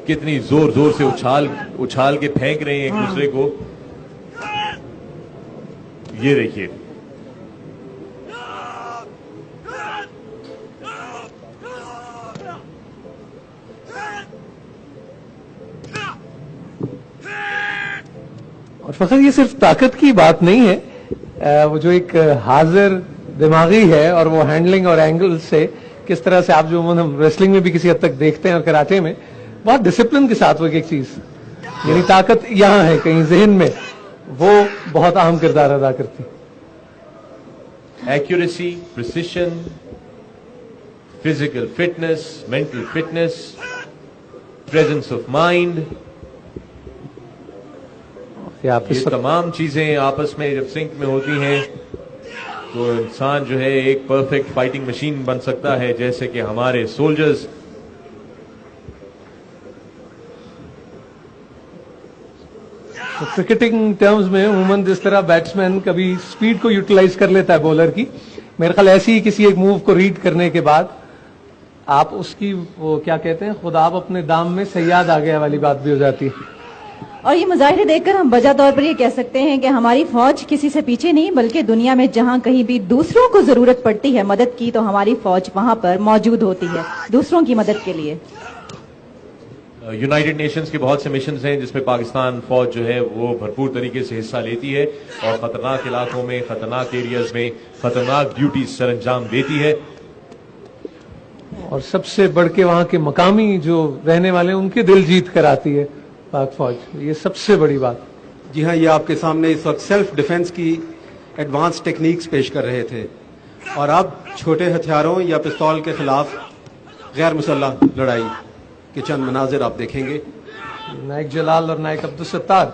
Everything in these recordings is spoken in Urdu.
کتنی زور زور سے اچھال کے پھینک رہے ہیں ایک دوسرے کو. یہ دیکھیے اور فخر یہ صرف طاقت کی بات نہیں ہے, وہ جو ایک حاضر دماغی ہے اور وہ ہینڈلنگ اور اینگل سے کس طرح سے آپ جو ہم ریسلنگ میں بھی کسی حد تک دیکھتے ہیں اور کراٹے میں بہت ڈسپلن کے ساتھ وہ ایک چیز, یعنی طاقت یہاں ہے کہیں ذہن میں, وہ بہت اہم کردار ادا کرتی. Accuracy, precision, physical fitness, mental fitness, presence of mind, یہ تمام چیزیں آپس میں جب سنک میں ہوتی ہیں تو انسان جو ہے ایک پرفیکٹ فائٹنگ مشین بن سکتا ہے, جیسے کہ ہمارے سولجرز. کرکٹنگ ٹرمز میں عموماً جس طرح بیٹسمین کبھی سپیڈ کو یوٹیلائز کر لیتا ہے بولر کی, میرے خیال ایسی ہی کسی ایک موو کو ریڈ کرنے کے بعد آپ اس کی وہ کیا کہتے ہیں خود آپ اپنے دام میں صیاد آ گیا والی بات بھی ہو جاتی ہے. اور یہ مظاہرے دیکھ کر ہم بجا طور پر یہ کہہ سکتے ہیں کہ ہماری فوج کسی سے پیچھے نہیں, بلکہ دنیا میں جہاں کہیں بھی دوسروں کو ضرورت پڑتی ہے مدد کی تو ہماری فوج وہاں پر موجود ہوتی ہے دوسروں کی مدد کے لیے. یونائٹڈ نیشنز کے بہت سے مشنز ہیں جس میں پاکستان فوج جو ہے وہ بھرپور طریقے سے حصہ لیتی ہے اور خطرناک علاقوں میں, خطرناک ایریاز میں خطرناک ڈیوٹیز سر انجام دیتی ہے. اور سب سے بڑھ کے وہاں کے مقامی جو رہنے والے ان کے دل جیت کر آتی ہے پاک فوج, یہ سب سے بڑی بات. جی ہاں, یہ آپ کے سامنے اس وقت سیلف ڈیفense کی ایڈوانس ٹیکنیکس پیش کر رہے تھے, اور اب چھوٹے ہتھیاروں یا پستول کے خلاف غیر مسلح لڑائی کے چند مناظر آپ دیکھیں گے. نائک جلال اور نائک عبدالستار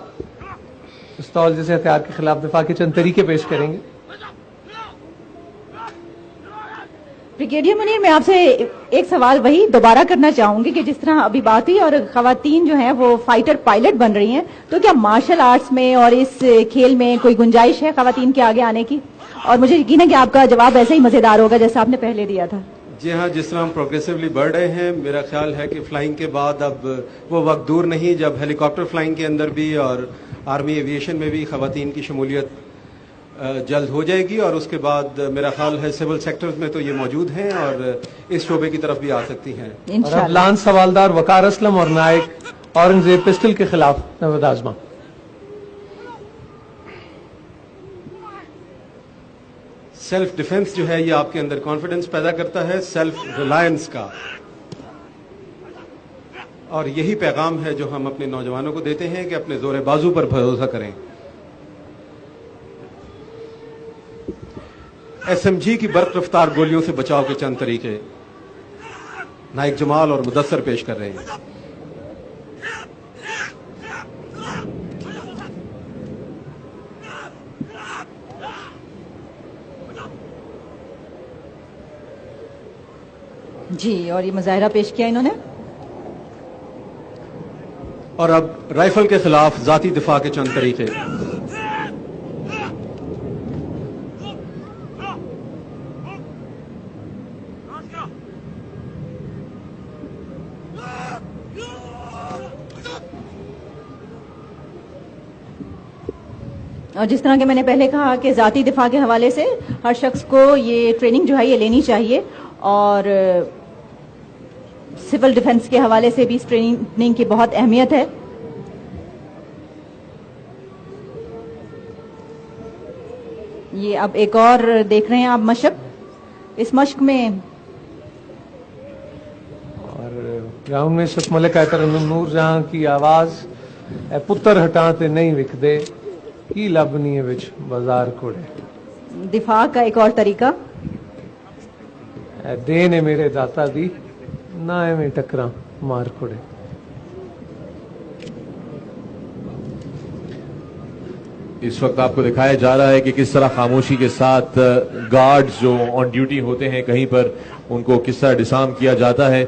پستول جیسے ہتھیار کے خلاف دفاع کے چند طریقے پیش کریں گے. بریگیڈیئر منیر, میں آپ سے ایک سوال وہی دوبارہ کرنا چاہوں گی کہ جس طرح ابھی بات ہوئی اور خواتین جو ہیں وہ فائٹر پائلٹ بن رہی ہیں, تو کیا مارشل آرٹس میں اور اس کھیل میں کوئی گنجائش ہے خواتین کے آگے آنے کی؟ اور مجھے یقین ہے کہ آپ کا جواب ایسے ہی مزیدار ہوگا جیسا آپ نے پہلے دیا تھا. جی ہاں, جس طرح ہم پروگریسولی بڑھ رہے ہیں, میرا خیال ہے کہ فلائنگ کے بعد اب وہ وقت دور نہیں جب ہیلی کاپٹر فلائنگ کے اندر بھی اور آرمی ایویشن میں بھی خواتین کی شمولیت جلد ہو جائے گی, اور اس کے بعد میرا خیال ہے سول سیکٹرز میں تو یہ موجود ہیں اور اس شعبے کی طرف بھی آ سکتی ہیں. اور اب لانس سوالدار وقار اسلم اور نائک اورنگزیب پسٹل کے خلاف نوید آزما. سیلف ڈیفenس جو ہے یہ آپ کے اندر کانفیڈنس پیدا کرتا ہے, سیلف ریلائنس کا, اور یہی پیغام ہے جو ہم اپنے نوجوانوں کو دیتے ہیں کہ اپنے زور بازو پر بھروسہ کریں. ایس ایم جی کی برق رفتار گولیوں سے بچاؤ کے چند طریقے نائک جمال اور مدثر پیش کر رہے ہیں. جی, اور یہ مظاہرہ پیش کیا انہوں نے. اور اب رائفل کے خلاف ذاتی دفاع کے چند طریقے. اور جس طرح کہ میں نے پہلے کہا کہ ذاتی دفاع کے حوالے سے ہر شخص کو یہ ٹریننگ جو ہے یہ لینی چاہیے, اور سول ڈیفنس کے حوالے سے بھی اس ٹریننگ کی بہت اہمیت ہے. یہ اب ایک اور دیکھ رہے ہیں آپ مشق, اس مشق میں اور گراؤنڈ میں اس وقت ملکہ ترنم جہاں کی آواز اے پتر ہٹاتے نہیں وک دے کی لبنی وچ بازار کوڑے. دفاع کا ایک اور طریقہ, اے دے نے میرے داتا دی نہ ایویں ٹکراں مار کوڑے. اس وقت آپ کو دکھایا جا رہا ہے کہ کس طرح خاموشی کے ساتھ گارڈز جو آن ڈیوٹی ہوتے ہیں کہیں پر ان کو کس طرح ڈسارم کیا جاتا ہے.